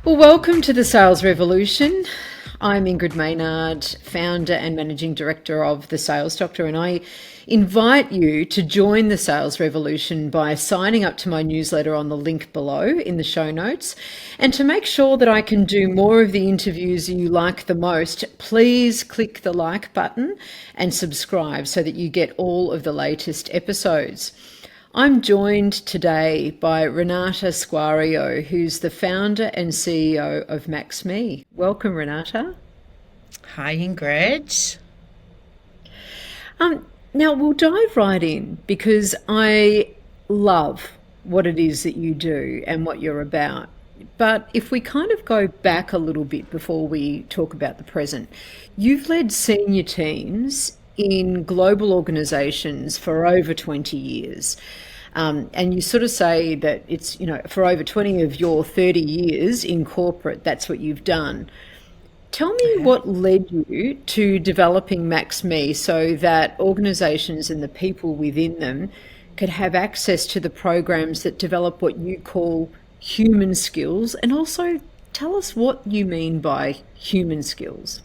Well, welcome to the Sales Revolution. I'm Ingrid Maynard, founder and managing director of The Sales Doctor, and I invite you to join the Sales Revolution by signing up to my newsletter on the link below in the show notes. And to make sure that I can do more of the interviews you like the most, please click the like button and subscribe so that you get all of the latest episodes. I'm joined today by Renata Sguario, who's the founder and CEO of Maxme. Welcome, Renata. Hi, Ingrid. Now, we'll dive right in because I love what it is that you do and what you're about. But if we kind of go back a little bit before we talk about the present, you've led senior teams in global organizations for over 20 years. And you sort of say that it's, for over 20 of your 30 years in corporate, that's what you've done. Tell me what led you to developing Maxme so that organizations and the people within them could have access to the programs that develop what you call human skills, and also tell us what you mean by human skills.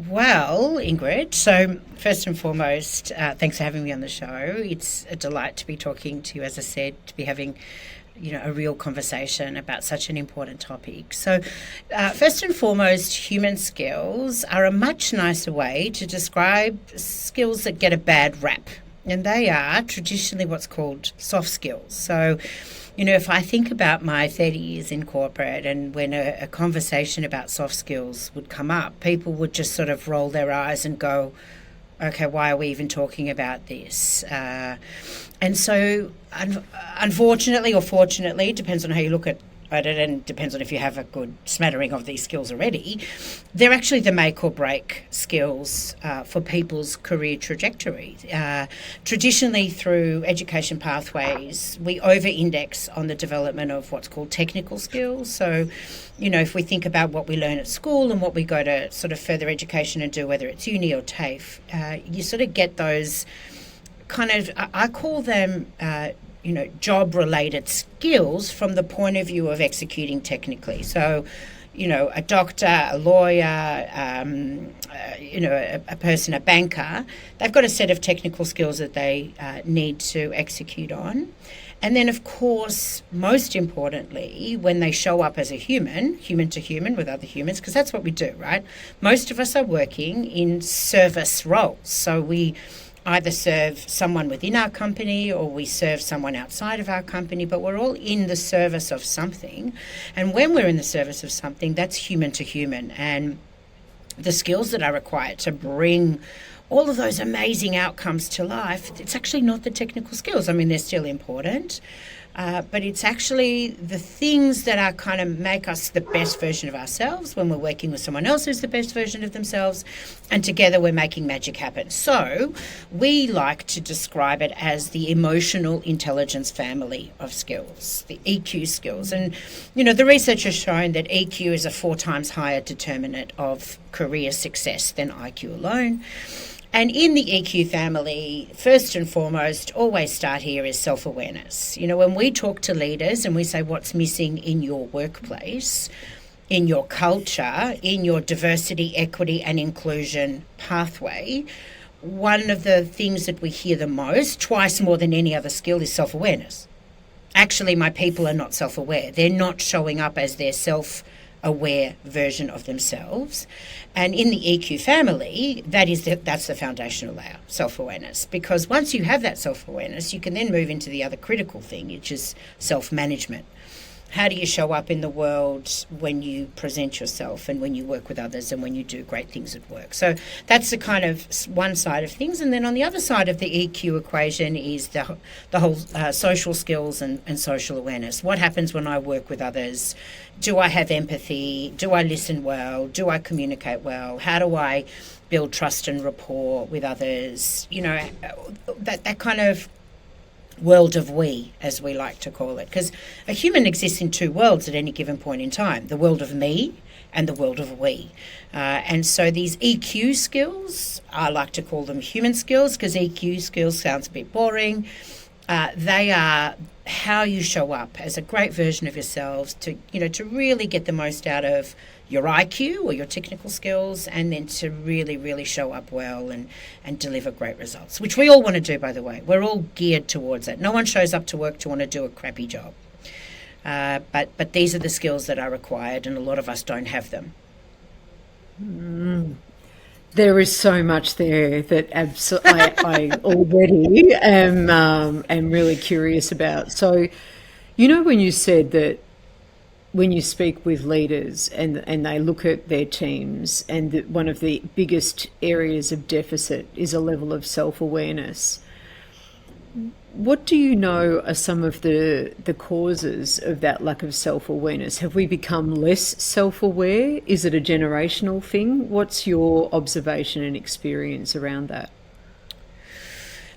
Well, Ingrid, so first and foremost, thanks for having me on the show. It's a delight to be talking to you, as I said, to be having a real conversation about such an important topic. So first and foremost, human skills are a much nicer way to describe skills that get a bad rap. And they are traditionally what's called soft skills. So, if I think about my 30 years in corporate and when a conversation about soft skills would come up, people would just sort of roll their eyes and go, okay, why are we even talking about this? And so, unfortunately or fortunately, depends on how you look at it and depends on if you have a good smattering of these skills already, they're actually the make or break skills for people's career trajectory. Traditionally, through education pathways, we over-index on the development of what's called technical skills. So, if we think about what we learn at school and what we go to sort of further education and do, whether it's uni or TAFE, you sort of get those kind of, I call them job-related skills from the point of view of executing technically. So, a doctor, a lawyer, a person, a banker, they've got a set of technical skills that they need to execute on. And then, of course, most importantly, when they show up as a human to human with other humans, because that's what we do, right? Most of us are working in service roles. So we either serve someone within our company or we serve someone outside of our company, but we're all in the service of something. And when we're in the service of something, that's human to human. And the skills that are required to bring all of those amazing outcomes to life, it's actually not the technical skills. I mean, they're still important, but it's actually the things that are kind of make us the best version of ourselves when we're working with someone else who's the best version of themselves, and together we're making magic happen. So we like to describe it as the emotional intelligence family of skills, the EQ skills. And, the research has shown that EQ is a 4 times higher determinant of career success than IQ alone. And in the EQ family, first and foremost, always start here is self-awareness. When we talk to leaders and we say what's missing in your workplace, in your culture, in your diversity, equity and inclusion pathway, one of the things that we hear the most, twice more than any other skill, is self-awareness. Actually, my people are not self-aware. They're not showing up as their self-aware version of themselves. And in the EQ family, that's the foundational layer, self-awareness. Because once you have that self-awareness, you can then move into the other critical thing, which is self-management. How do you show up in the world when you present yourself and when you work with others and when you do great things at work? So that's the kind of one side of things. And then on the other side of the EQ equation is the whole social skills and social awareness. What happens when I work with others? Do I have empathy? Do I listen well? Do I communicate well? How do I build trust and rapport with others? That kind of world of we, as we like to call it, because a human exists in 2 worlds at any given point in time, the world of me and the world of we. And so these EQ skills, I like to call them human skills, because EQ skills sounds a bit boring. They are how you show up as a great version of yourselves to really get the most out of your IQ or your technical skills, and then to really, really show up well and deliver great results, which we all want to do, by the way. We're all geared towards it. No one shows up to work to want to do a crappy job. But these are the skills that are required, and a lot of us don't have them. There is so much there that I already am really curious about. So, when you said that when you speak with leaders and they look at their teams, and that one of the biggest areas of deficit is a level of self-awareness, what do you know are some of the causes of that lack of self-awareness? Have we become less self-aware? Is it a generational thing? What's your observation and experience around that?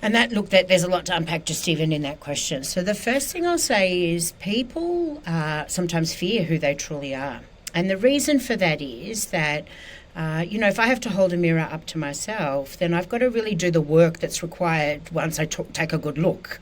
And there's a lot to unpack just even in that question. So the first thing I'll say is people sometimes fear who they truly are. And the reason for that is that, if I have to hold a mirror up to myself, then I've got to really do the work that's required once I take a good look.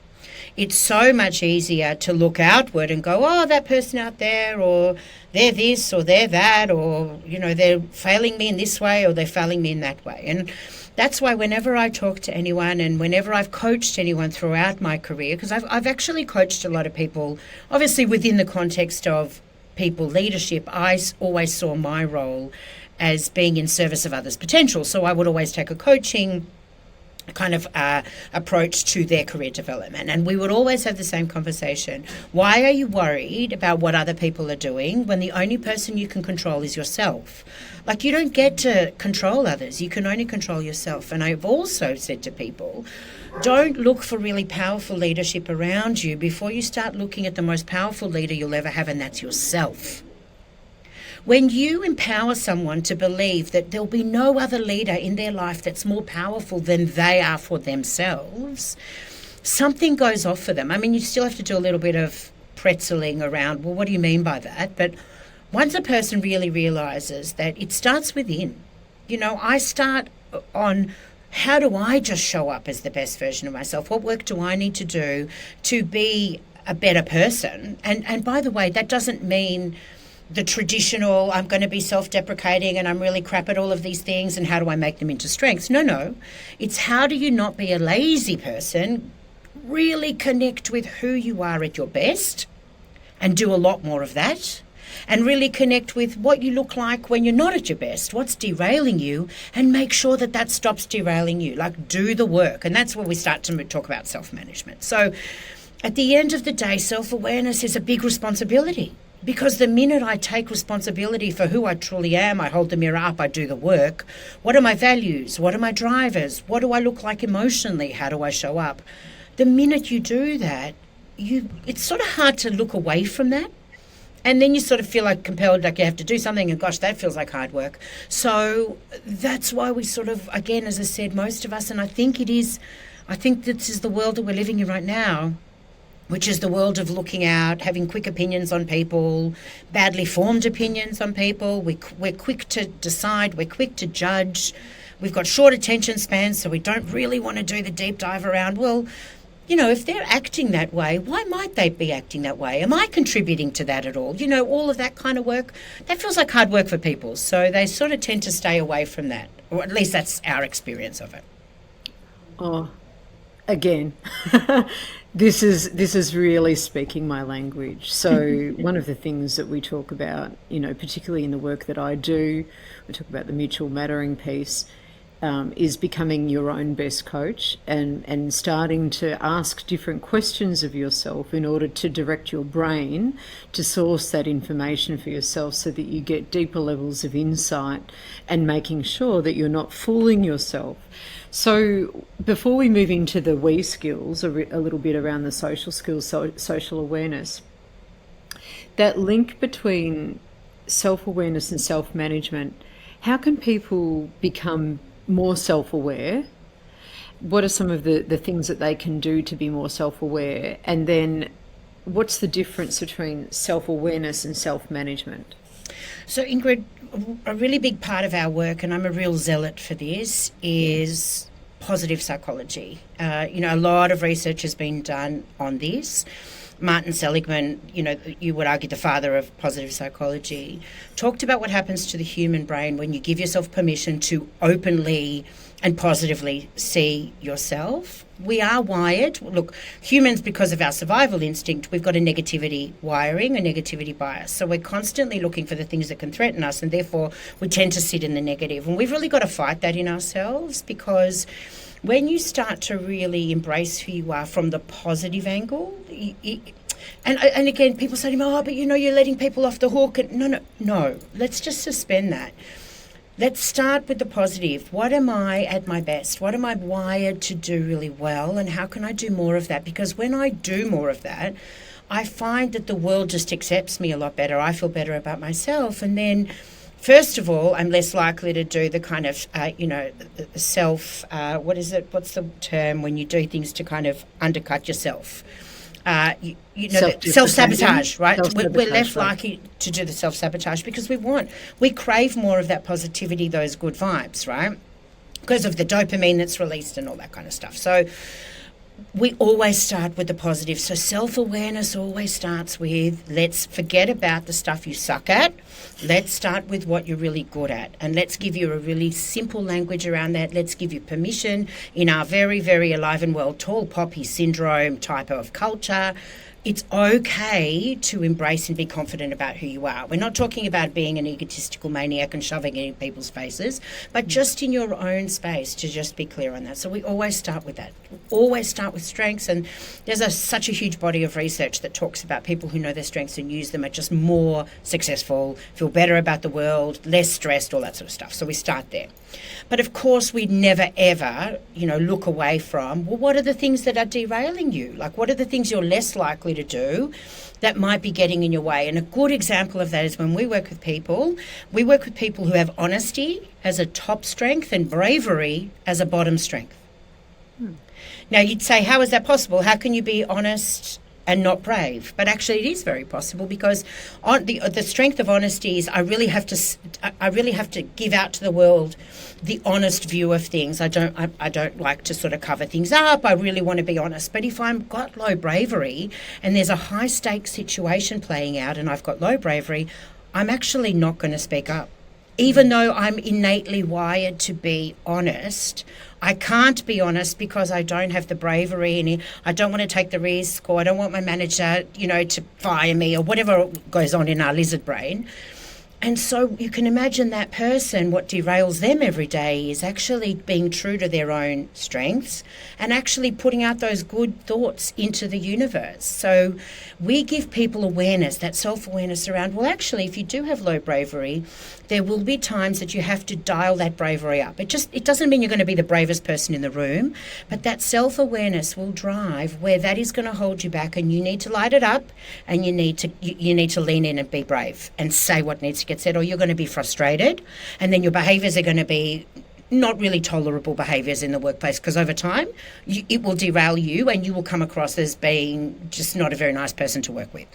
It's so much easier to look outward and go, oh, that person out there, or they're this, or they're that, or, they're failing me in this way, or they're failing me in that way. And that's why whenever I talk to anyone, and whenever I've coached anyone throughout my career, because I've actually coached a lot of people, obviously within the context of people leadership, I always saw my role as being in service of others' potential. So I would always take a coaching kind of approach to their career development. And we would always have the same conversation. Why are you worried about what other people are doing when the only person you can control is yourself? Like, you don't get to control others. You can only control yourself. And I've also said to people, don't look for really powerful leadership around you before you start looking at the most powerful leader you'll ever have, and that's yourself. When you empower someone to believe that there'll be no other leader in their life that's more powerful than they are for themselves, something goes off for them. I mean, you still have to do a little bit of pretzeling around, well, what do you mean by that? But once a person really realises that it starts within, I start on how do I just show up as the best version of myself? What work do I need to do to be a better person? And by the way, that doesn't mean the traditional, I'm going to be self-deprecating and I'm really crap at all of these things, and how do I make them into strengths? No. It's how do you not be a lazy person, really connect with who you are at your best and do a lot more of that, and really connect with what you look like when you're not at your best, what's derailing you, and make sure that that stops derailing you. Like, do the work. And that's where we start to talk about self-management. So at the end of the day, self-awareness is a big responsibility. Because the minute I take responsibility for who I truly am, I hold the mirror up, I do the work. What are my values? What are my drivers? What do I look like emotionally? How do I show up? The minute you do that, it's sort of hard to look away from that. And then you sort of feel like compelled, like you have to do something, and gosh, that feels like hard work. So that's why we sort of, again, as I said, most of us, and I think this is the world that we're living in right now, which is the world of looking out, having quick opinions on people, badly formed opinions on people. We're quick to decide, we're quick to judge. We've got short attention spans, so we don't really want to do the deep dive around, well, if they're acting that way, why might they be acting that way? Am I contributing to that at all? All of that kind of work, that feels like hard work for people. So they sort of tend to stay away from that, or at least that's our experience of it. Oh, again. This is really speaking my language. So one of the things that we talk about, particularly in the work that I do, we talk about the mutual mattering piece, is becoming your own best coach and starting to ask different questions of yourself in order to direct your brain to source that information for yourself so that you get deeper levels of insight, and making sure that you're not fooling yourself. So before we move into the we skills, a little bit around the social skills, social awareness, that link between self-awareness and self-management, how can people become more self-aware? What are some of the things that they can do to be more self-aware? And then what's the difference between self-awareness and self-management? So Ingrid, a really big part of our work, and I'm a real zealot for this, is positive psychology. A lot of research has been done on this. Martin Seligman, you would argue the father of positive psychology, talked about what happens to the human brain when you give yourself permission to openly and positively see yourself. We are wired. Look, humans, because of our survival instinct, we've got a negativity wiring, a negativity bias. So we're constantly looking for the things that can threaten us, and therefore we tend to sit in the negative. And we've really got to fight that in ourselves, because when you start to really embrace who you are from the positive angle, and again, people say to me, but you're letting people off the hook. And no, let's just suspend that. Let's start with the positive. What am I at my best? What am I wired to do really well? And how can I do more of that? Because when I do more of that, I find that the world just accepts me a lot better. I feel better about myself. And then, first of all, I'm less likely to do the kind of, self, what's the term when you do things to kind of undercut yourself? Self-sabotage, right? We're less likely to do the self-sabotage because we crave more of that positivity, those good vibes, right? Because of the dopamine that's released and all that kind of stuff. So we always start with the positive. So self-awareness always starts with, let's forget about the stuff you suck at. Let's start with what you're really good at. And let's give you a really simple language around that. Let's give you permission in our very, very alive and well tall poppy syndrome type of culture. It's okay to embrace and be confident about who you are. We're not talking about being an egotistical maniac and shoving it in people's faces, but just in your own space to just be clear on that. So we always start with that. Always start with strengths, and there's such a huge body of research that talks about people who know their strengths and use them are just more successful, feel better about the world, less stressed, all that sort of stuff. So we start there. But of course, we never, ever, look away from, well, what are the things that are derailing you? Like, what are the things you're less likely to do that might be getting in your way? And a good example of that is when we work with people who have honesty as a top strength and bravery as a bottom strength. Now, you'd say, how is that possible? How can you be honest and not brave? But actually, it is very possible, because the strength of honesty is I really have to give out to the world the honest view of things. I don't like to sort of cover things up. I really want to be honest. But if I've got low bravery and there's a high stakes situation playing out and I've got low bravery, I'm actually not going to speak up. Even though I'm innately wired to be honest, I can't be honest because I don't have the bravery, and I don't want to take the risk, or I don't want my manager, to fire me, or whatever goes on in our lizard brain. And so you can imagine that person, what derails them every day is actually being true to their own strengths and actually putting out those good thoughts into the universe. So we give people awareness, that self-awareness around, well, actually, if you do have low bravery, there will be times that you have to dial that bravery up. It doesn't mean you're going to be the bravest person in the room, but that self-awareness will drive where that is going to hold you back, and you need to light it up, and you need to lean in and be brave and say what needs to get said, or you're going to be frustrated, and then your behaviours are going to be not really tolerable behaviours in the workplace, because over time it will derail you and you will come across as being just not a very nice person to work with.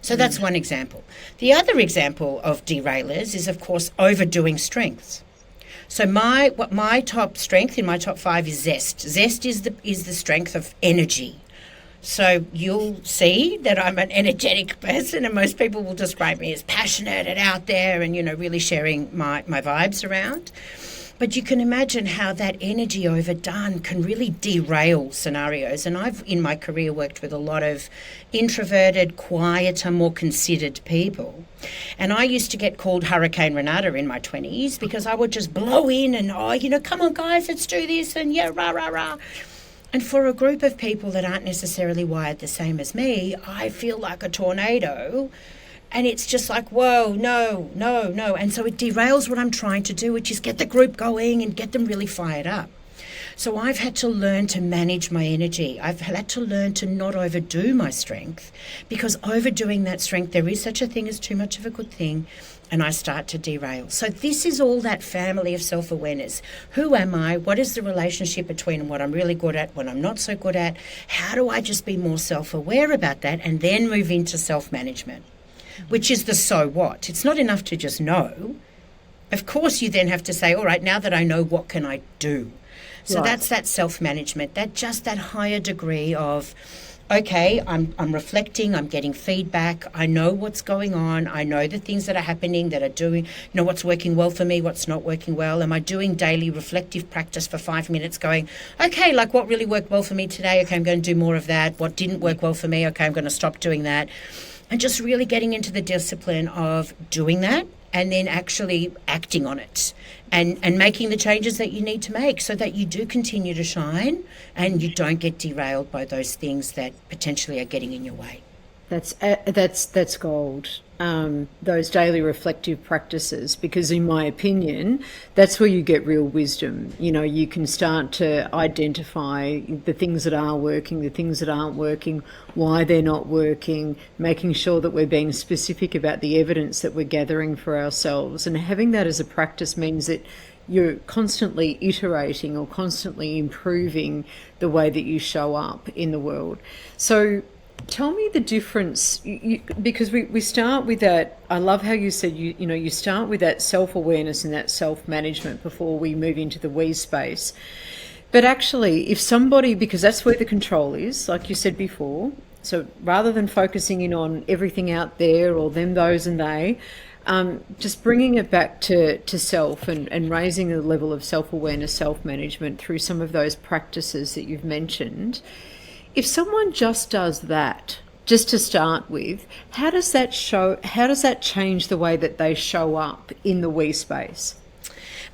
So that's one example. The other example of derailers is, of course, overdoing strengths. So my top strength in my top 5 is zest. Zest is the strength of energy. So you'll see that I'm an energetic person, and most people will describe me as passionate and out there and, really sharing my vibes around. But you can imagine how that energy overdone can really derail scenarios. And I've, in my career, worked with a lot of introverted, quieter, more considered people. And I used to get called Hurricane Renata in my 20s because I would just blow in and, come on, guys, let's do this, and rah, rah, rah. And for a group of people that aren't necessarily wired the same as me, I feel like a tornado. And it's just like, whoa, no. And so it derails what I'm trying to do, which is get the group going and get them really fired up. So I've had to learn to manage my energy. I've had to learn to not overdo my strength, because overdoing that strength, there is such a thing as too much of a good thing, and I start to derail. So this is all that family of self-awareness. Who am I? What is the relationship between what I'm really good at, what I'm not so good at? How do I just be more self-aware about that and then move into self-management, which is the so what. It's not enough to just know. Of course, you then have to say, all right, now that I know, what can I do? So Right. that's that self-management, that higher degree of, okay, I'm reflecting, I'm getting feedback, I know what's going on, I know the things that are happening, that are doing, what's working well for me, what's not working well. Am I doing daily reflective practice for 5 minutes going, okay, like what really worked well for me today? Okay, I'm going to do more of that. What didn't work well for me? Okay, I'm going to stop doing that. And just really getting into the discipline of doing that and then actually acting on it and making the changes that you need to make so that you do continue to shine and you don't get derailed by those things that potentially are getting in your way. That's gold. Those daily reflective practices, because in my opinion, that's where you get real wisdom. You can start to identify the things that are working, the things that aren't working, why they're not working, making sure that we're being specific about the evidence that we're gathering for ourselves. And having that as a practice means that you're constantly iterating or constantly improving the way that you show up in the world. So tell me the difference, because we start with that. I love how you said you start with that self-awareness and that self-management before we move into the we space. But actually, if somebody, because that's where the control is, like you said before, so rather than focusing in on everything out there or them, those and they, just bringing it back to self and raising the level of self-awareness, self-management through some of those practices that you've mentioned. If someone just does that, just to start with, how does that change the way that they show up in the we space?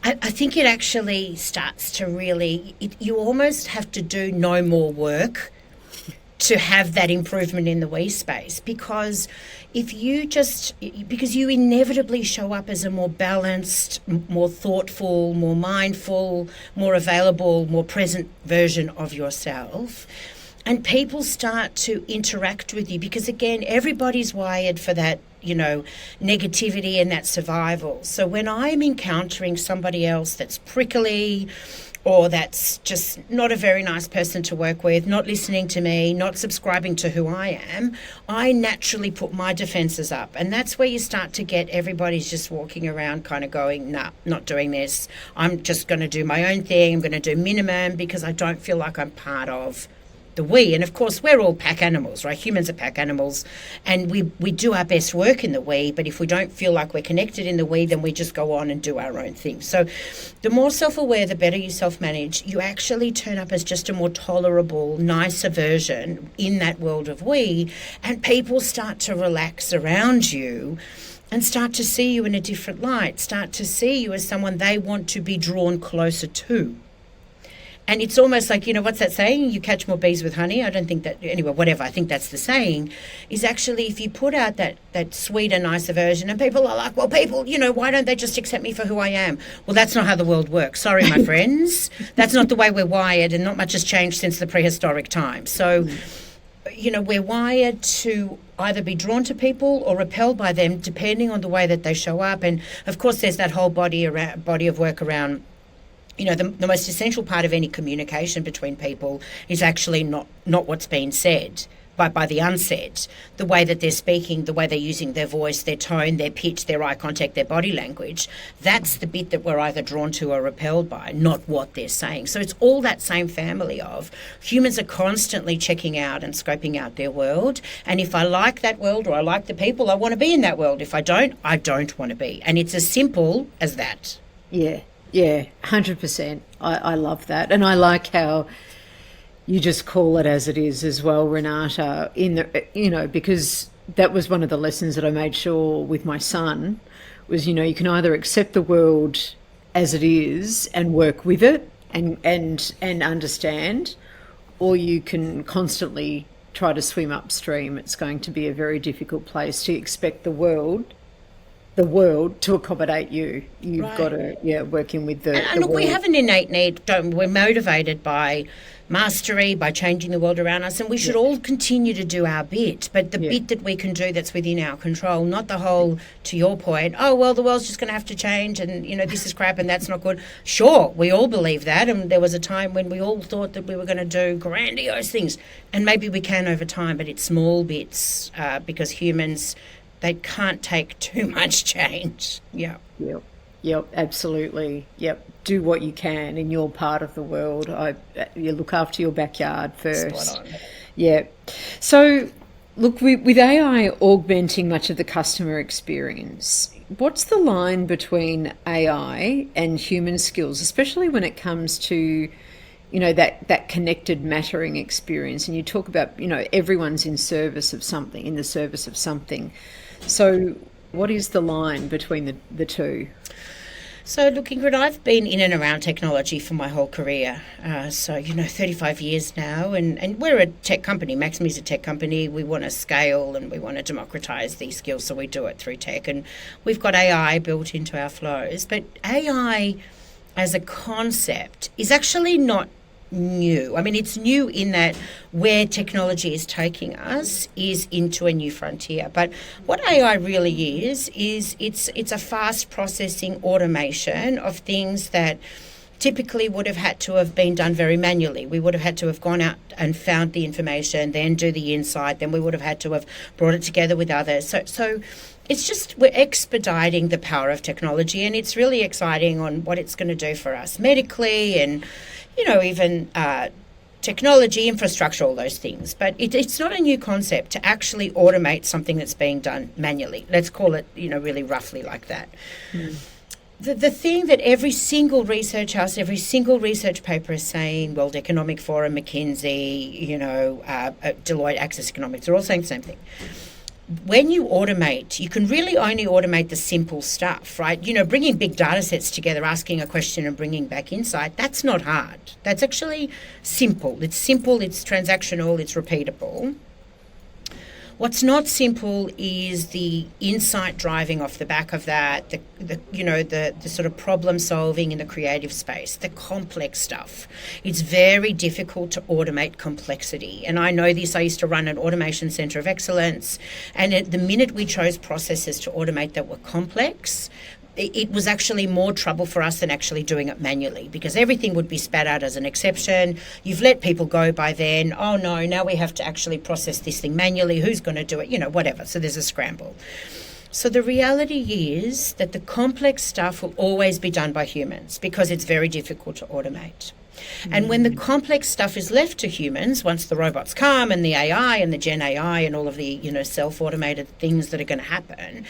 I think it actually starts to really, you almost have to do no more work to have that improvement in the we space, because because you inevitably show up as a more balanced, more thoughtful, more mindful, more available, more present version of yourself. And people start to interact with you because, again, everybody's wired for that, negativity and that survival. So when I'm encountering somebody else that's prickly or that's just not a very nice person to work with, not listening to me, not subscribing to who I am, I naturally put my defenses up. And that's where you start to get everybody's just walking around kind of going, nah, not doing this. I'm just going to do my own thing. I'm going to do minimum because I don't feel like I'm part of the we. And of course, we're all pack animals, right? Humans are pack animals, and we do our best work in the we, but if we don't feel like we're connected in the we, then we just go on and do our own thing. So the more self-aware, the better you self-manage, you actually turn up as just a more tolerable, nicer version in that world of we, and people start to relax around you and start to see you in a different light, start to see you as someone they want to be drawn closer to. And it's almost like, what's that saying? You catch more bees with honey. I don't think that, anyway, whatever, I think that's the saying, is actually if you put out that sweeter, nicer version and people are like, well, people, why don't they just accept me for who I am? Well, that's not how the world works. Sorry, my friends. That's not the way we're wired, and not much has changed since the prehistoric times. So, we're wired to either be drawn to people or repelled by them depending on the way that they show up. And, of course, there's that whole body of work around, the most essential part of any communication between people is actually not what's being said, but by the unsaid, the way that they're speaking, the way they're using their voice, their tone, their pitch, their eye contact, their body language. That's the bit that we're either drawn to or repelled by, not what they're saying. So it's all that same family of humans are constantly checking out and scoping out their world. And if I like that world or I like the people, I want to be in that world. If I don't want to be. And it's as simple as that. Yeah. Yeah, 100%. I love that. And I like how you just call it as it is as well, Renata, because that was one of the lessons that I made sure with my son was, you can either accept the world as it is and work with it and understand, or you can constantly try to swim upstream. It's going to be a very difficult place to expect the world to accommodate you. You've Right. got to, work in with the And look, world. we have an innate need, don't we? We're motivated by mastery, by changing the world around us, and we should all continue to do our bit. But the bit that we can do that's within our control, not the whole, to your point, oh, well, the world's just going to have to change and, this is crap and that's not good. Sure, we all believe that, and there was a time when we all thought that we were going to do grandiose things, and maybe we can over time, but it's small bits because humans, they can't take too much change. Yeah. Yep, absolutely. Yep, do what you can in your part of the world. You look after your backyard first. Spot on. Yeah. So, look, with AI augmenting much of the customer experience, what's the line between AI and human skills, especially when it comes to, that connected mattering experience? And you talk about, everyone's in service of something, in the service of something. So what is the line between the two? So, look, Ingrid, I've been in and around technology for my whole career. 35 years now, and we're a tech company. Maxme is a tech company. We want to scale and we want to democratize these skills, so we do it through tech. And we've got AI built into our flows. But AI as a concept is actually not new. I mean, it's new in that where technology is taking us is into a new frontier. But what AI really is it's a fast processing automation of things that typically would have had to have been done very manually. We would have had to have gone out and found the information, then do the insight, then we would have had to have brought it together with others. So it's just we're expediting the power of technology, and it's really exciting on what it's going to do for us medically and even technology, infrastructure, all those things. But it's not a new concept to actually automate something that's being done manually. Let's call it, really roughly like that. Mm. The thing that every single research house, every single research paper is saying, World Economic Forum, McKinsey, Deloitte, Access Economics, they're all saying the same thing. When you automate, you can really only automate the simple stuff, right? Bringing big data sets together, asking a question and bringing back insight, that's not hard. That's actually simple. It's transactional, it's repeatable. What's not simple is the insight driving off the back of that, the sort of problem solving in the creative space, the complex stuff. It's very difficult to automate complexity. And I know this, I used to run an automation center of excellence. And the minute we chose processes to automate that were complex, it was actually more trouble for us than actually doing it manually, because everything would be spat out as an exception. You've let people go by then. Oh no, now we have to actually process this thing manually. Who's going to do it? Whatever. So there's a scramble. So the reality is that the complex stuff will always be done by humans because it's very difficult to automate. And when the complex stuff is left to humans, once the robots come and the AI and the Gen AI and all of the, self-automated things that are going to happen,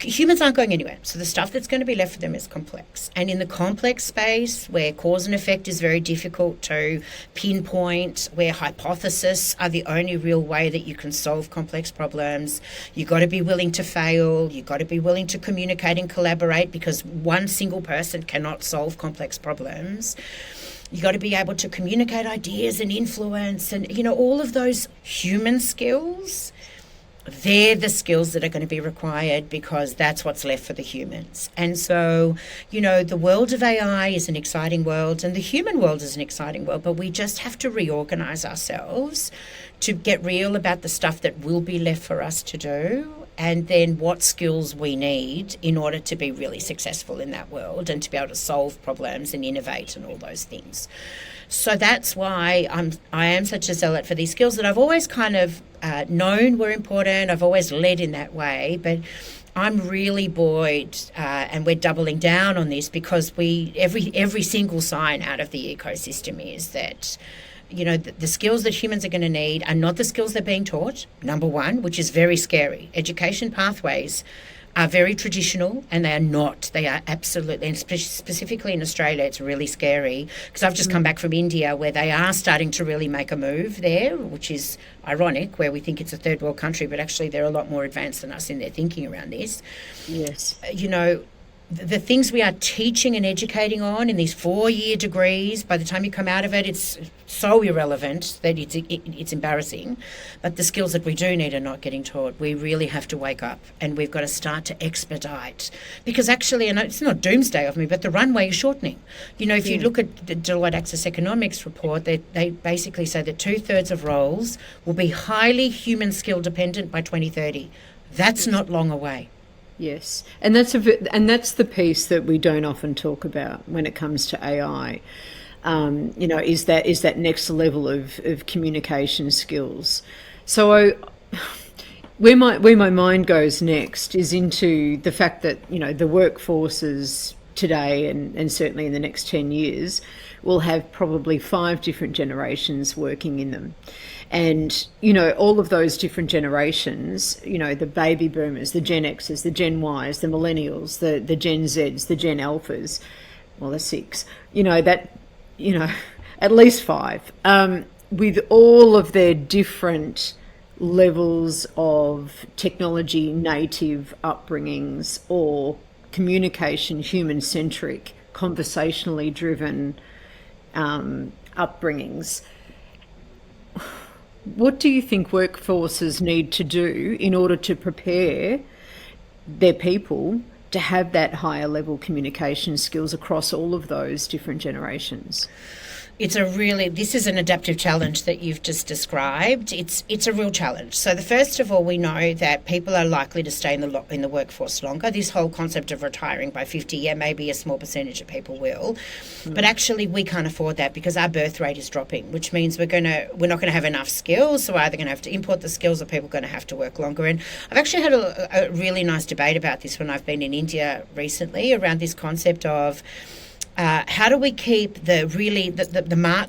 humans aren't going anywhere. So the stuff that's going to be left for them is complex. And in the complex space where cause and effect is very difficult to pinpoint, where hypotheses are the only real way that you can solve complex problems, you've got to be willing to fail, you've got to be willing to communicate and collaborate, because one single person cannot solve complex problems. You've got to be able to communicate ideas and influence and, all of those human skills. They're the skills that are going to be required because that's what's left for the humans. And so, the world of AI is an exciting world and the human world is an exciting world, but we just have to reorganize ourselves to get real about the stuff that will be left for us to do, and then what skills we need in order to be really successful in that world and to be able to solve problems and innovate and all those things. So that's why I am such a zealot for these skills that I've always kind of known were important. I've always led in that way, but I'm really buoyed, and we're doubling down on this because every single sign out of the ecosystem is that the skills that humans are going to need are not the skills they're being taught, number one, which is very scary. Education pathways are very traditional, and they are not. They are absolutely, and specifically in Australia, it's really scary, because I've just come back from India where they are starting to really make a move there, which is ironic, where we think it's a third world country, but actually they're a lot more advanced than us in their thinking around this. Yes. The things we are teaching and educating on in these 4-year degrees, by the time you come out of it, it's so irrelevant that it's embarrassing. But the skills that we do need are not getting taught. We really have to wake up, and we've got to start to expedite. Because actually, and it's not doomsday of me, but the runway is shortening. If you look at the Deloitte Access Economics report, they basically say that 2/3 of roles will be highly human skill dependent by 2030. That's not long away. Yes, and that's the piece that we don't often talk about when it comes to AI. Is that next level of communication skills. So where my mind goes next is into the fact that the workforce is today and certainly in the next 10 years will have probably 5 different generations working in them. And, all of those different generations, the baby boomers, the Gen Xers, the Gen Ys, the millennials, the Gen Zs, the Gen Alphas, well, there's 6, at least 5, with all of their different levels of technology native upbringings or communication, human-centric, conversationally driven upbringings. What do you think workforces need to do in order to prepare their people to have that higher level communication skills across all of those different generations? This is an adaptive challenge that you've just described. It's a real challenge. So first of all, we know that people are likely to stay in the workforce longer. This whole concept of retiring by 50, maybe a small percentage of people will, but actually we can't afford that because our birth rate is dropping, which means we're not going to have enough skills. So we're either going to have to import the skills or people are going to have to work longer. And I've actually had a really nice debate about this when I've been in India recently around this concept of how do we keep the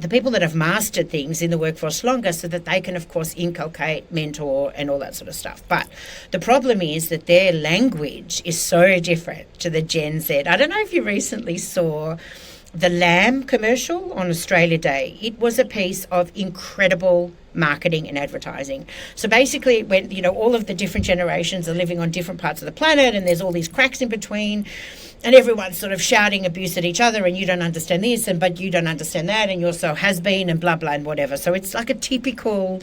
people that have mastered things in the workforce longer so that they can, of course, inculcate, mentor, and all that sort of stuff. But the problem is that their language is so different to the Gen Z. I don't know if you recently saw the lamb commercial on Australia Day. It was a piece of incredible marketing and advertising. So basically, when all of the different generations are living on different parts of the planet and there's all these cracks in between, and everyone's sort of shouting abuse at each other, and you don't understand this, but you don't understand that, and you're so has-been and blah, blah, and whatever. So it's like a typical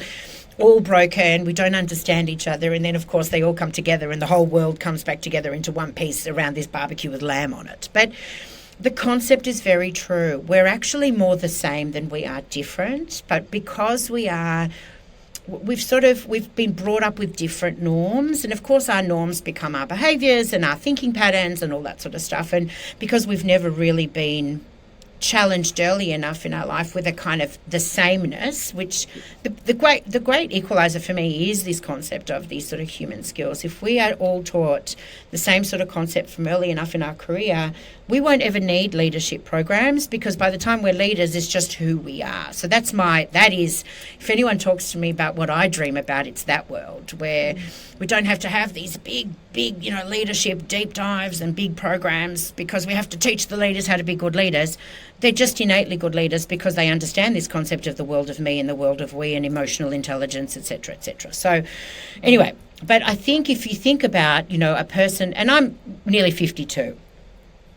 all broken, we don't understand each other, and then, of course, they all come together and the whole world comes back together into one piece around this barbecue with lamb on it. But the concept is very true. We're actually more the same than we are different, but because we've been brought up with different norms, and of course our norms become our behaviours and our thinking patterns and all that sort of stuff, and because we've never really been challenged early enough in our life with a kind of the sameness, which the great equalizer for me is this concept of these sort of human skills. If we are all taught the same sort of concept from early enough in our career, we won't ever need leadership programs, because by the time we're leaders, it's just who we are. So that is, if anyone talks to me about what I dream about, it's that world where we don't have to have these big, leadership deep dives and big programs because we have to teach the leaders how to be good leaders. They're just innately good leaders because they understand this concept of the world of me and the world of we and emotional intelligence, etc., etc. So anyway, but I think if you think about, a person, and I'm nearly 52,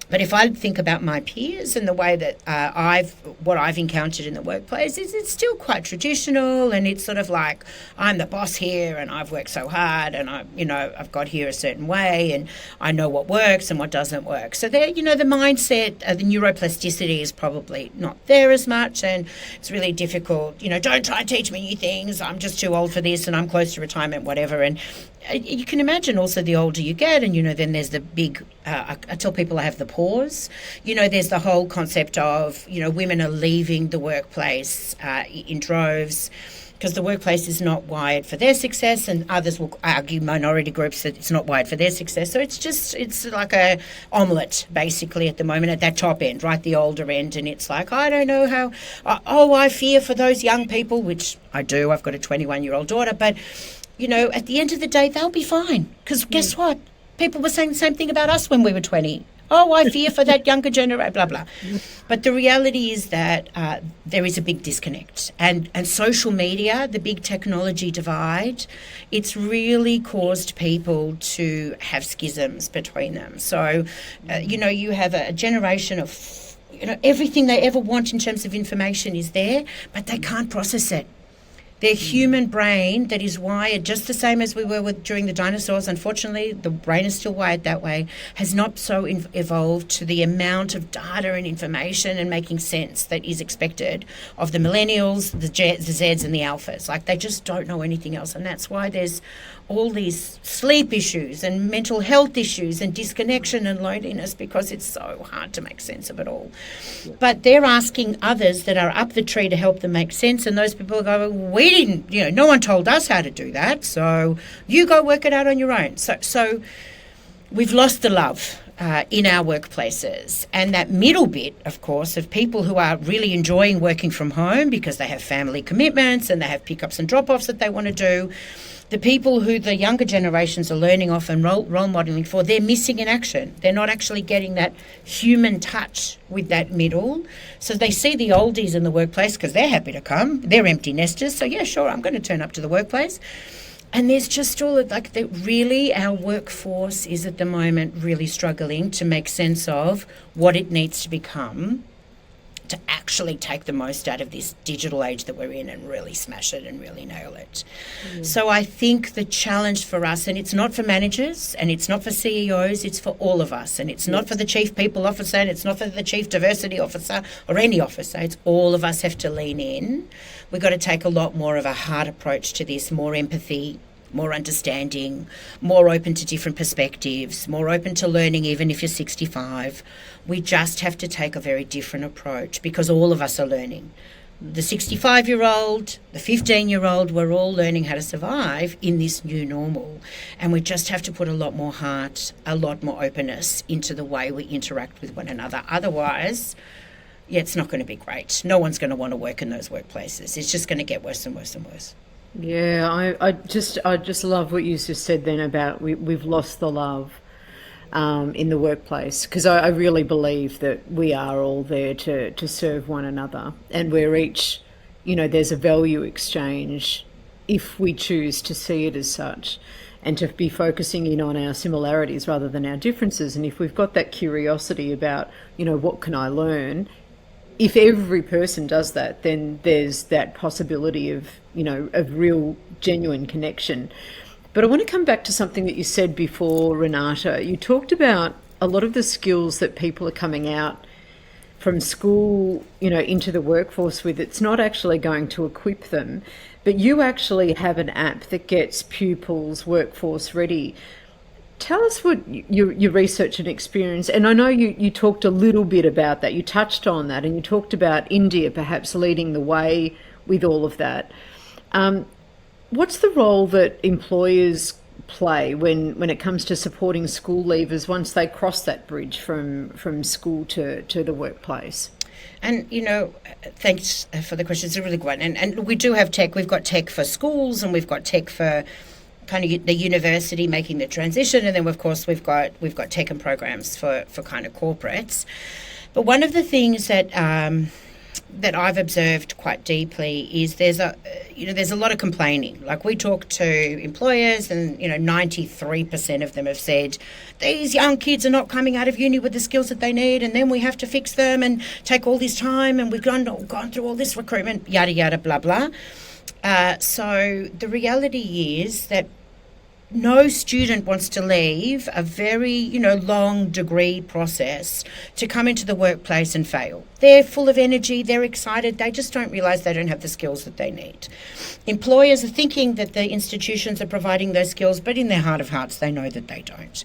but if I think about my peers and the way that what I've encountered in the workplace is it's still quite traditional, and it's sort of like I'm the boss here and I've worked so hard and I've got here a certain way and I know what works and what doesn't work. So there, the mindset, the neuroplasticity is probably not there as much, and it's really difficult. Don't try and teach me new things. I'm just too old for this and I'm close to retirement, whatever. And you can imagine also the older you get, and then there's the big I tell people I have the pause. There's the whole concept of women are leaving the workplace in droves because the workplace is not wired for their success, and others will argue, minority groups, that it's not wired for their success. So it's like a omelette basically at the moment at that top end, right, the older end, and it's like, I don't know how, I fear for those young people, which I do. I've got a 21-year-old daughter, but at the end of the day, they'll be fine. Because guess what? People were saying the same thing about us when we were 20. I fear for that younger generation, blah, blah. But the reality is that there is a big disconnect. And social media, the big technology divide, it's really caused people to have schisms between them. So, you have a generation of, everything they ever want in terms of information is there, but they can't process it. Their human brain that is wired just the same as we were during the dinosaurs, unfortunately, the brain is still wired that way, has not so evolved to the amount of data and information and making sense that is expected of the millennials, the Zs and the alphas. Like, they just don't know anything else. And that's why there's all these sleep issues and mental health issues and disconnection and loneliness, because it's so hard to make sense of it all. Yeah. But they're asking others that are up the tree to help them make sense, and those people go, we didn't, no one told us how to do that, so you go work it out on your own. So we've lost the love in our workplaces. And that middle bit, of course, of people who are really enjoying working from home because they have family commitments and they have pickups and drop-offs that they want to do, the people who the younger generations are learning off and role modelling for, they're missing in action. They're not actually getting that human touch with that middle. So they see the oldies in the workplace because they're happy to come. They're empty nesters. So, yeah, sure, I'm going to turn up to the workplace. And there's just all of like that. Really, our workforce is at the moment really struggling to make sense of what it needs to become to actually take the most out of this digital age that we're in and really smash it and really nail it. So I think the challenge for us, and it's not for managers and it's not for CEOs, it's for all of us. And it's not for the chief people officer and it's not for the chief diversity officer or any officer. It's all of us have to lean in. We've got to take a lot more of a hard approach to this, more empathy, more understanding, more open to different perspectives, more open to learning even if you're 65. We just have to take a very different approach because all of us are learning. The 65-year-old, the 15-year-old, we're all learning how to survive in this new normal. And we just have to put a lot more heart, a lot more openness into the way we interact with one another. Otherwise, yeah, it's not going to be great. No one's going to want to work in those workplaces. It's just going to get worse and worse and worse. Yeah, I just love what you just said then about we've lost the love in the workplace, because I really believe that we are all there to serve one another, and we're each, there's a value exchange if we choose to see it as such, and to be focusing in on our similarities rather than our differences. And if we've got that curiosity about, what can I learn? If every person does that, then there's that possibility of, of real, genuine connection. But I want to come back to something that you said before, Renata. You talked about a lot of the skills that people are coming out from school, into the workforce with. It's not actually going to equip them, but you actually have an app that gets pupils workforce ready. Tell us what your research and experience, and I know you talked a little bit about that, you touched on that, and you talked about India perhaps leading the way with all of that. What's the role that employers play when it comes to supporting school leavers once they cross that bridge from school to the workplace? And, thanks for the question. It's a really good one. And we do have tech. We've got tech for schools and we've got tech for kind of the university making the transition, and then of course we've got tech and programs for kind of corporates. But one of the things that that I've observed quite deeply is there's a lot of complaining. Like, we talk to employers and 93% of them have said these young kids are not coming out of uni with the skills that they need, and then we have to fix them and take all this time, and we've gone through all this recruitment, yada yada blah blah. So the reality is that no student wants to leave a very, long degree process to come into the workplace and fail. They're full of energy, they're excited, they just don't realise they don't have the skills that they need. Employers are thinking that the institutions are providing those skills, but in their heart of hearts, they know that they don't.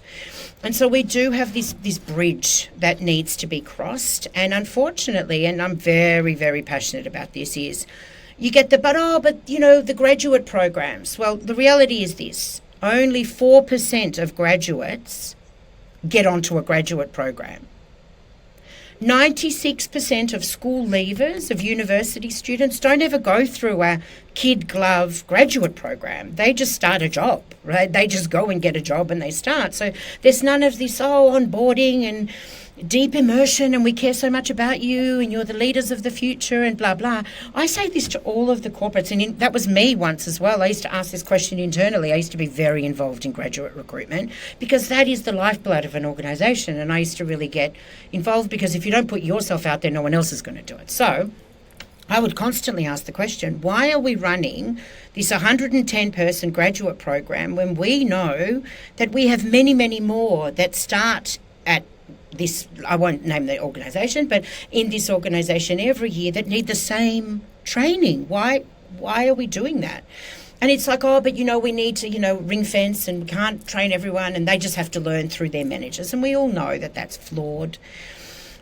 And so we do have this bridge that needs to be crossed. And unfortunately, and I'm very, very passionate about this, is you get the the graduate programs. Well, the reality is this. Only 4% of graduates get onto a graduate program. 96% of school leavers, of university students, don't ever go through a kid glove graduate program. They just start a job, right? They just go and get a job and they start. So there's none of this, onboarding and deep immersion, and we care so much about you and you're the leaders of the future and blah, blah. I say this to all of the corporates, and that was me once as well. I used to ask this question internally. I used to be very involved in graduate recruitment because that is the lifeblood of an organisation, and I used to really get involved because if you don't put yourself out there, no one else is going to do it. So I would constantly ask the question, why are we running this 110-person graduate program when we know that we have many, many more that start at this, I won't name the organisation, but in this organisation every year that need the same training? Why are we doing that? And it's like, but we need to, ring fence, and we can't train everyone, and they just have to learn through their managers. And we all know that that's flawed.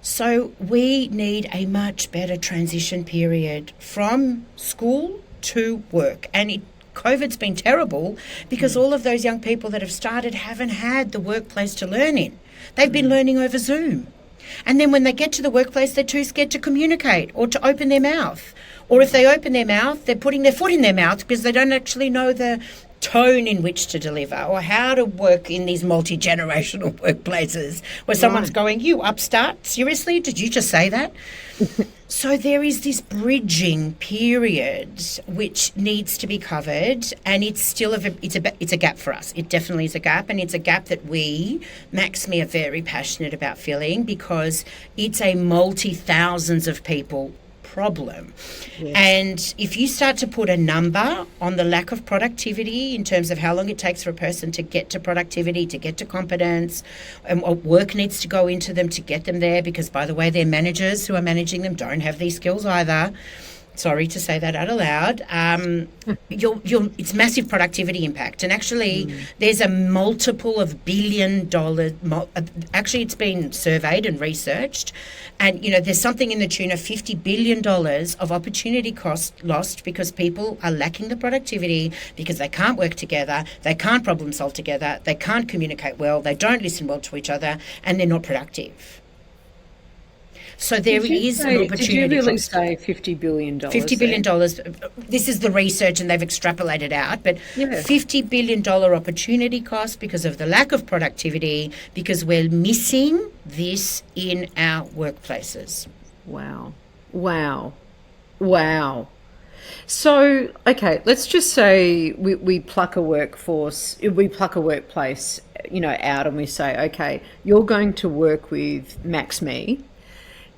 So we need a much better transition period from school to work. And it COVID's been terrible because all of those young people that have started haven't had the workplace to learn in. They've been learning over Zoom. And then when they get to the workplace, they're too scared to communicate or to open their mouth. Or if they open their mouth, they're putting their foot in their mouth because they don't actually know the tone in which to deliver or how to work in these multi-generational workplaces where someone's going, you upstart, seriously, did you just say that? So there is this bridging period which needs to be covered, and it's still it's a gap for us. It definitely is a gap, and it's a gap that we, Maxme, are very passionate about filling because it's a multi-thousands of people problem. Yes. And if you start to put a number on the lack of productivity in terms of how long it takes for a person to get to productivity, to get to competence, and what work needs to go into them to get them there, because, by the way, their managers who are managing them don't have these skills either. Sorry to say that out aloud. It's massive productivity impact. And actually, there's a multiple of $1 billion. Actually, it's been surveyed and researched. And, there's something in the tune of $50 billion of opportunity cost lost because people are lacking the productivity, because they can't work together, they can't problem solve together, they can't communicate well, they don't listen well to each other, and they're not productive. So there is an opportunity. Did you really say $50 billion? $50 billion. This is the research, and they've extrapolated out. But $50 billion opportunity cost because of the lack of productivity, because we're missing this in our workplaces. Wow. So, okay, let's just say we pluck a workplace, out, and we say, okay, you're going to work with Maxme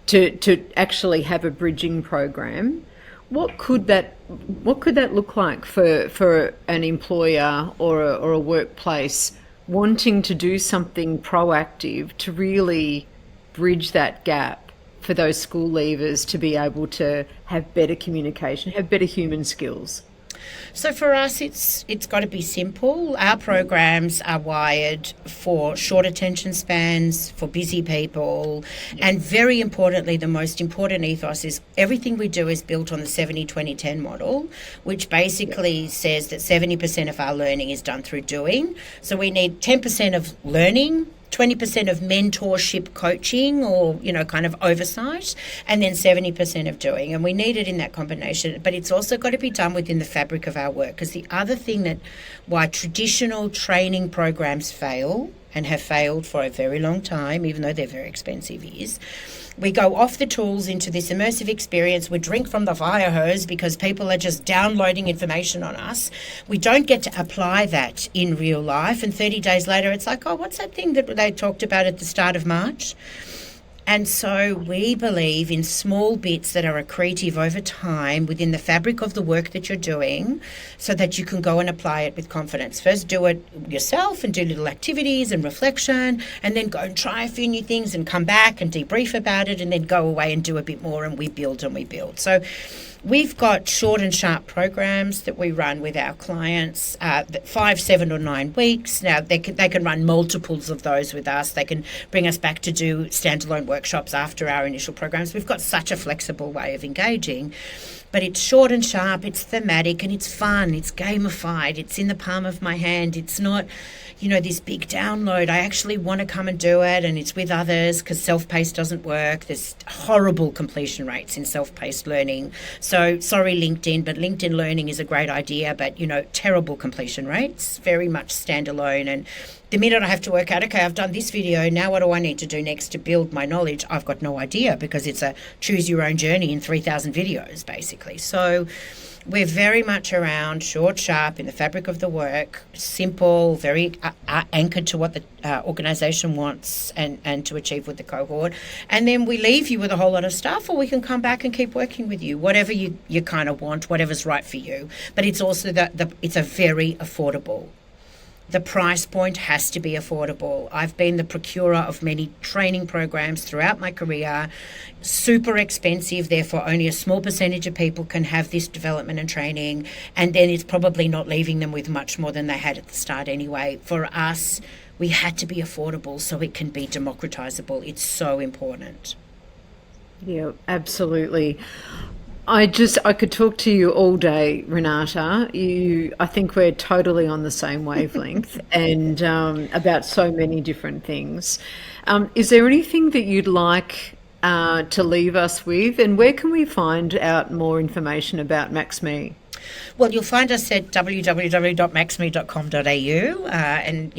to actually have a bridging program. What could that look like for an employer or a workplace wanting to do something proactive to really bridge that gap for those school leavers to be able to have better communication, have better human skills? So for us, it's got to be simple. Our programs are wired for short attention spans, for busy people, and very importantly, the most important ethos is everything we do is built on the 70-20-10 model, which basically says that 70% of our learning is done through doing. So we need 10% of learning, 20% of mentorship coaching or, kind of oversight, and then 70% of doing. And we need it in that combination. But it's also got to be done within the fabric of our work. Because the other thing why traditional training programs fail, and have failed for a very long time, even though they're very expensive, is we go off the tools into this immersive experience. We drink from the fire hose because people are just downloading information on us. We don't get to apply that in real life. And 30 days later, it's like, oh, what's that thing that they talked about at the start of March? And so we believe in small bits that are accretive over time within the fabric of the work that you're doing so that you can go and apply it with confidence. First do it yourself and do little activities and reflection, and then go and try a few new things and come back and debrief about it, and then go away and do a bit more, and we build and we build. So we've got short and sharp programs that we run with our clients, 5, 7 or 9 weeks. Now, they can run multiples of those with us. They can bring us back to do standalone workshops after our initial programs. We've got such a flexible way of engaging. But it's short and sharp, it's thematic, and it's fun, it's gamified, it's in the palm of my hand. It's not, this big download. I actually want to come and do it, and it's with others because self-paced doesn't work. There's horrible completion rates in self-paced learning. So, sorry, LinkedIn, but LinkedIn Learning is a great idea, but, terrible completion rates, very much standalone. And the minute I have to work out, okay, I've done this video, now what do I need to do next to build my knowledge? I've got no idea because it's a choose your own journey in 3,000 videos, basically. So we're very much around short, sharp, in the fabric of the work, simple, very anchored to what the organisation wants and to achieve with the cohort. And then we leave you with a whole lot of stuff, or we can come back and keep working with you, whatever you kind of want, whatever's right for you. But it's also it's a very affordable. The price point has to be affordable. I've been the procurer of many training programs throughout my career, super expensive, therefore only a small percentage of people can have this development and training, and then it's probably not leaving them with much more than they had at the start anyway. For us, we had to be affordable so it can be democratizable. It's so important. Yeah, absolutely. I could talk to you all day, Renata. I think we're totally on the same wavelength and about so many different things. Is there anything that you'd like to leave us with, and where can we find out more information about Maxme? Well, you'll find us at www.maxime.com.au, and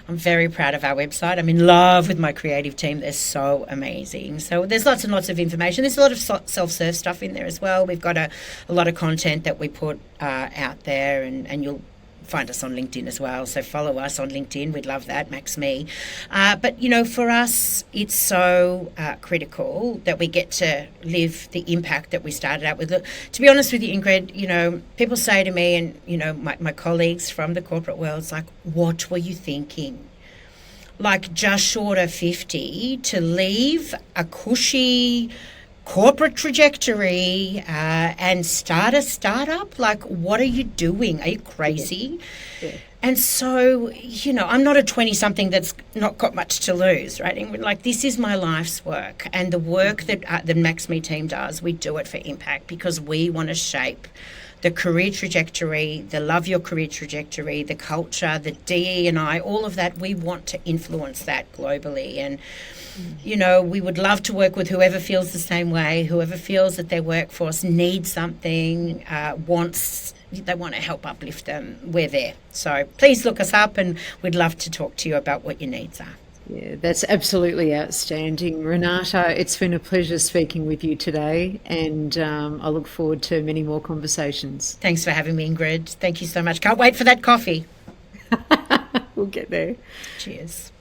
I'm very proud of our website. I'm in love with my creative team. They're so amazing. So there's lots and lots of information. There's a lot of self-serve stuff in there as well. We've got a lot of content that we put out there, and you'll find us on LinkedIn as well. So follow us on LinkedIn. We'd love that, Maxme. But, for us, it's so critical that we get to live the impact that we started out with. Look, to be honest with you, Ingrid, people say to me and, my colleagues from the corporate world, it's like, what were you thinking? Like just short of 50 to leave a cushy corporate trajectory and start a startup? Like, what are you doing? Are you crazy? Yeah. And so, I'm not a 20-something that's not got much to lose, right? And like, this is my life's work, and the work that the Maxme team does, we do it for impact because we want to shape the career trajectory, the love your career trajectory, the culture, the DE&I, all of that. We want to influence that globally. And we would love to work with whoever feels the same way, whoever feels that their workforce needs something, they want to help uplift them. We're there. So please look us up, and we'd love to talk to you about what your needs are. Yeah, that's absolutely outstanding. Renata, it's been a pleasure speaking with you today, and I look forward to many more conversations. Thanks for having me, Ingrid. Thank you so much. Can't wait for that coffee. We'll get there. Cheers.